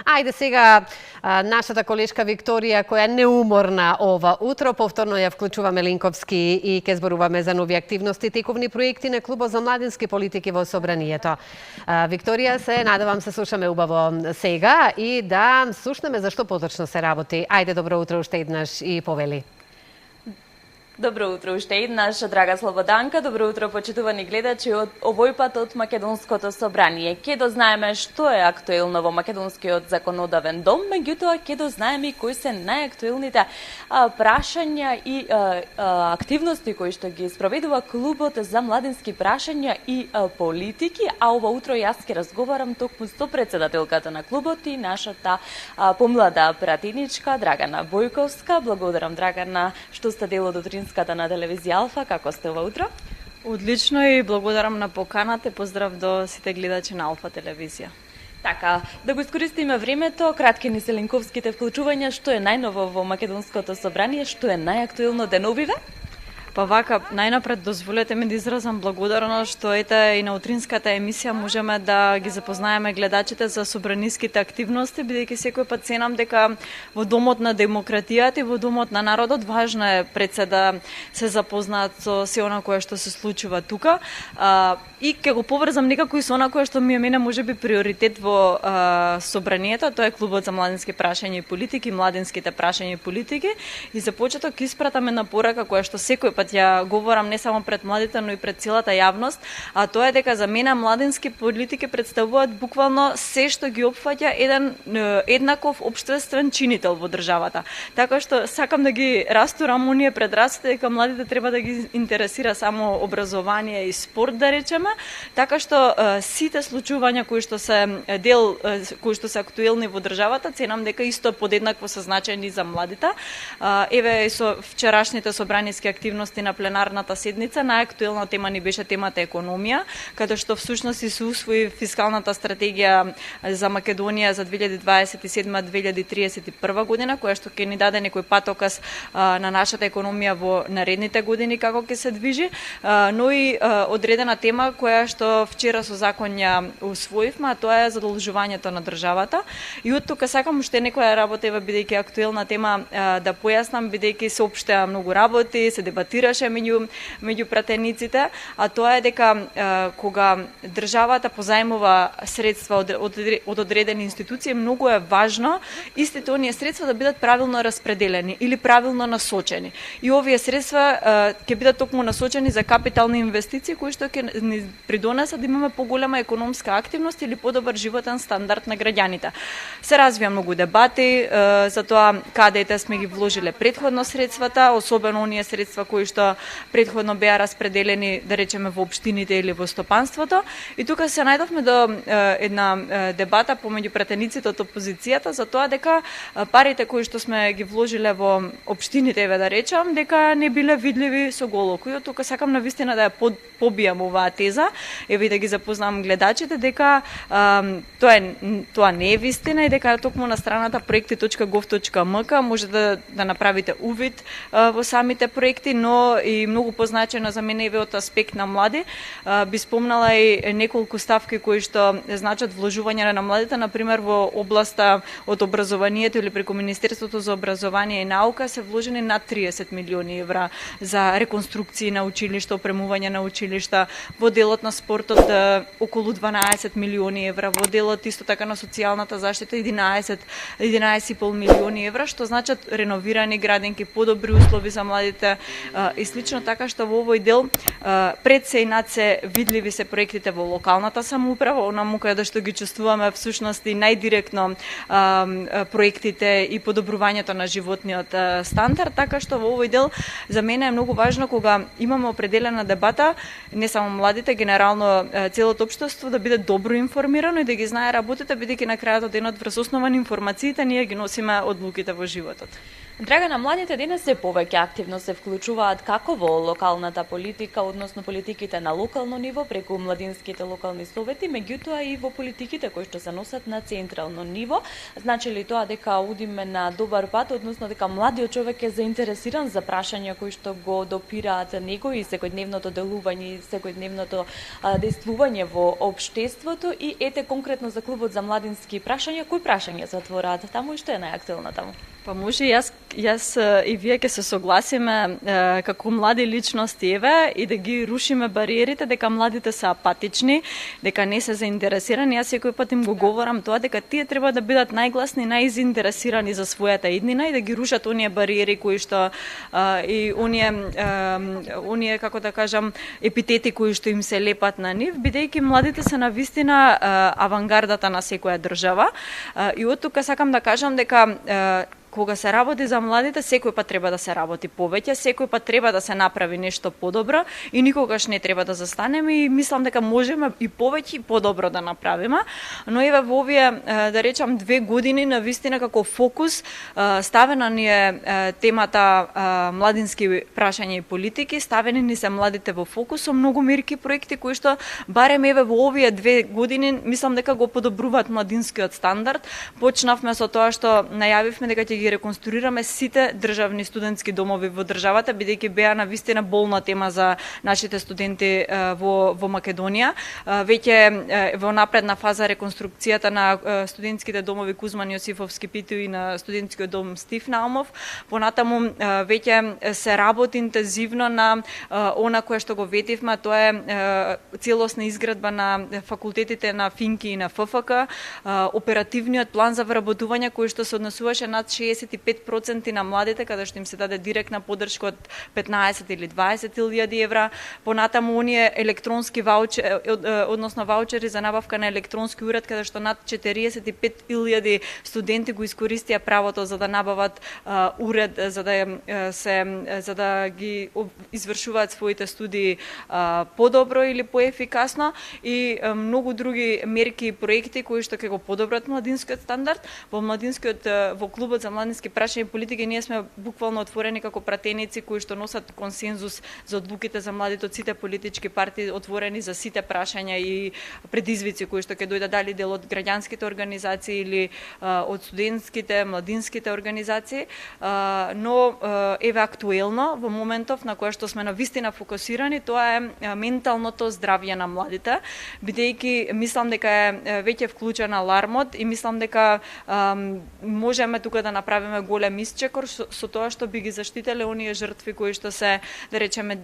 Ајде сега нашата колешка Викторија, која неуморна ова утро, повторно ја вклучуваме Линковски и ке зборуваме за нови активности, тековни проекти на Клубот за младински политики во Собранието. Викторија, се надевам се слушаме убаво сега и да слушнеме зашто поточно се работи. Ајде, добро утро уште еднаш и повели. Добро утро уште еднаш, драга Слободанка. Добро утро, почитувани гледачи од овој пат од Македонското собрание. Ке дознаеме што е актуелно во Македонскиот законодавен дом, меѓутоа ке дознаеме и кои се најактуелните прашања и активности кои што ги спроведува Клубот за младински прашања и политики, а ова утро јас ке разговарам токму со председателката на клубот и нашата помлада пратеничка Драгана Бојковска. Благодарам, Драгана, што сте дел од утринската на телевизија Алфа. Како сте ова утро? Одлично и благодарам на поканата. Поздрав до сите гледачи на Алфа телевизија. Така, да го искористиме времето, кратки ни се линковските вклучувања, што е најново во Македонското собрание, што е најактуелно деновиве? Па вака, најнапред дозволете ми да изразам благодарност што и на утринската емисија можеме да ги запознаеме гледачите за собраниските активности, бидејќи секој пат ценам дека во домот на демократијата и во домот на народот важно е пред се да се запознаат со се она кое што се случува тука. И ќе го поврзам некако и со она кое што ми е мене можеби приоритет во собранието, тоа е Клубот за младински прашања и политики, младинските прашања и политики. И за почеток испратаме на порака која што секој пат ја говорам не само пред младите, но и пред целата јавност, а тоа е дека за мене младински политики представуваат буквално се што ги опфаќа еден еднаков општествен чинител во државата. Така што сакам да ги растурам оние предрасуди дека младите треба да ги интересира само образование и спорт, да речеме, така што сите случувања кои што се кои што се актуелни во државата, ценам дека исто подеднакво се значајни за младите. Еве со вчерашните собраниски активности на пленарната седница, најактуелна тема ни беше темата економија, каде што всушност и се усвои фискалната стратегија за Македонија за 2027-2031 година, која што ќе ни даде некој патоказ на нашата економија во наредните години како ќе се движи, но и одредена тема која што вчера со закон ја усвоивме, а тоа е задолжувањето на државата. И од тука сакам уште некоја работа, бидејќи актуелна тема, да појаснам, бидејќи се општеа многу работи, се дебатираше меѓу пратениците, а тоа е дека кога државата позајмува средства од одредени институции, многу е важно истите оние средства да бидат правилно распределени или правилно насочени. И овие средства ќе бидат токму насочени за капитални инвестиции кои што ќе ни придонесат да имаме поголема економска активност или подобар животен стандард на граѓаните. Се развија многу дебати за тоа каде сме ги вложиле претходно средствата, особено оние средства кои што претходно беа распределени, да речеме, во општините или во стопанството. И тука се најдовме до една дебата помеѓу пратениците од опозицијата за тоа дека парите кои што сме ги вложиле во општините, да речам, дека не биле видливи со гол око. И тука сакам навистина да ја побијам оваа теза, еве да ги запознам гледачите дека тоа не е вистина и дека токму на страната проекти.gov.mk може да направите увид во самите проекти, но и многу позначено за мене еве од аспект на млади, би спомнала и неколку ставки кои што значат вложување на младите, например во областа од образованието или преку Министерството за образование и наука се вложени над 30 милиони евра за реконструкции на училишта, опремување на училишта, во делот на спортот околу 12 милиони евра, во делот исто така на социјалната заштита 11,5 милиони евра, што значат реновирани градинки, подобри услови за младите и слично, така што во овој дел пред се и над се видливи се проектите во локалната самоуправа, онаму каде што ги чувствуваме всушност и најдиректно проектите и подобрувањето на животниот стандард, така што во овој дел за мене е многу важно кога имаме определена дебата, не само младите, генерално целото општество да биде добро информирано и да ги знае работите, бидејќи на крајот од денот врз основа на информациите ние ги носиме одлуките во животот. Драгана, младите денес се повеќе активно се вклучуваат учествуваат како во локалната политика, односно политиките на локално ниво преку младинските локални совети, меѓутоа и во политиките кои што се носат на централно ниво. Значи ли тоа дека удиме на добар пат, односно дека младиот човек е заинтересиран за прашања кои што го допираат него и секојдневното делување и секојдневното действување во општеството, и ете конкретно за клубот за младински прашања, кои прашања се отвораат таму и што е најактуелно таму? Па може јас и вие ќе се согласиме како млади личности еве и да ги рушиме бариерите дека младите се апатични, дека не се заинтересирани. Јас секој пат им го говорам тоа дека тие треба да бидат најгласни, најзаинтересирани за својата иднина и да ги рушат оние бариери кои што и оние како да кажам епитети кои што им се лепат на нив, бидејќи младите се навистина авангардата на секоја држава. И од тука сакам да кажам дека кога се работи за младите, секој пат треба да се работи повеќе, секој пат треба да се направи нешто подобро и никогаш не треба да застанеме, и мислам дека можеме и повеќе и подобро да направиме. Но еве во овие, да речам, 2 години навистина како фокус ставена ни е темата младински прашања и политики, ставени ни се младите во фокус со многу мерки проекти кои што барем еве во овие 2 години мислам дека го подобруваат младинскиот стандард. Почнавме со тоа што најавивме дека ќе ги реконструираме сите државни студентски домови во државата, бидејќи беа навистина болна тема за нашите студенти во Македонија. Веќе во напредна фаза реконструкцијата на студентските домови Кузман Јосифовски Питу и на студентскиот дом Стив Наумов. Понатаму веќе се работи интензивно на она кое што го ветивме, тоа е целосна изградба на факултетите на ФИНКИ и на ФФК, оперативниот план за вработување кој што се однесуваше над 65% на младите, каде што им се даде директна поддршка од 15 или 20.000 евра. Понатаму оние електронски ваучери, односно ваучери за набавка на електронски уред, каде што над 45.000 студенти го искористија правото за да набават уред, за да ги извршуваат своите студии подобро или поефикасно, и многу други мерки и проекти кои што ќе го подобрат младинскиот стандард. Во клубот за младински прашања и политики ние сме буквално отворени како пратеници кои што носат консензус за одлуките за младите од сите политички партии, отворени за сите прашања и предизвици кои што ќе дојдат, дали дел од граѓанските организации или од студентските, младинските организации. Но еве актуелно во моментов на кое што сме навистина фокусирани, тоа е менталното здравје на младите, бидејќи мислам дека е веќе вклучен алармот и мислам дека можеме тука да направиме голем исчекор со тоа што би ги заштителе оние жртви кои што се, да речеме,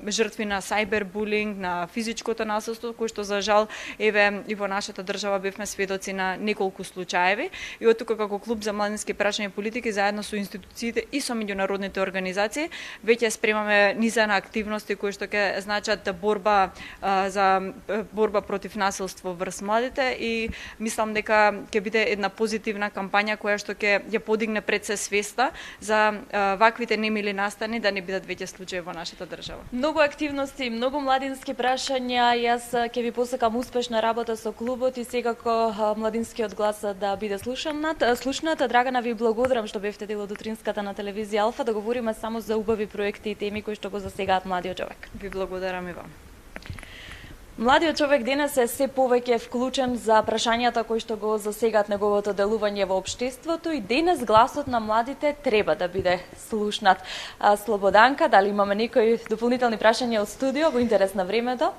жртви на сајбербулинг, на физичкото насилство, кои што за жал еве и во нашата држава бевме сведоци на неколку случаеви. И од тука како клуб за младински прашања и политики заедно со институциите и со меѓународните организации веќе спремаме низа на активности кои што ќе значат борба против насилство врз младите, и мислам дека ќе биде една позитивна кампања која што ќе ја подигне пред се свеста за ваквите немили настани да не бидат веќе случаи во нашата држава. Многу активности, многу младински прашања. Јас ќе ви посакам успешна работа со клубот и секако младинскиот глас да биде слушнат. Драгана, ви благодарам што бевте дел од утринската на телевизија Алфа, да говориме само за убави проекти и теми кои што го засегаат младиот човек. Ви благодарам и вам. Младиот човек денес е се повеќе вклучен за прашањата кои што го засегаат неговото делување во општеството, и денес гласот на младите треба да биде слушнат. Слободанка, дали имаме некои дополнителни прашања од студио во интерес на времето?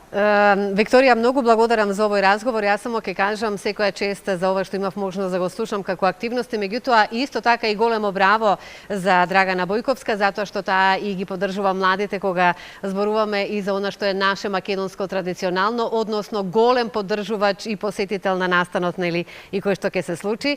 Викторија, многу благодарам за овој разговор. Јас само ќе кажам секоја чест за ова што имав можност да го слушам како активности, меѓутоа исто така и големо браво за Драгана Бојковска, затоа што таа и ги поддржува младите кога зборуваме и за она што е наше македонско традиционално, односно голем поддржувач и посетител на настанот, нели, и кој што ќе се случи.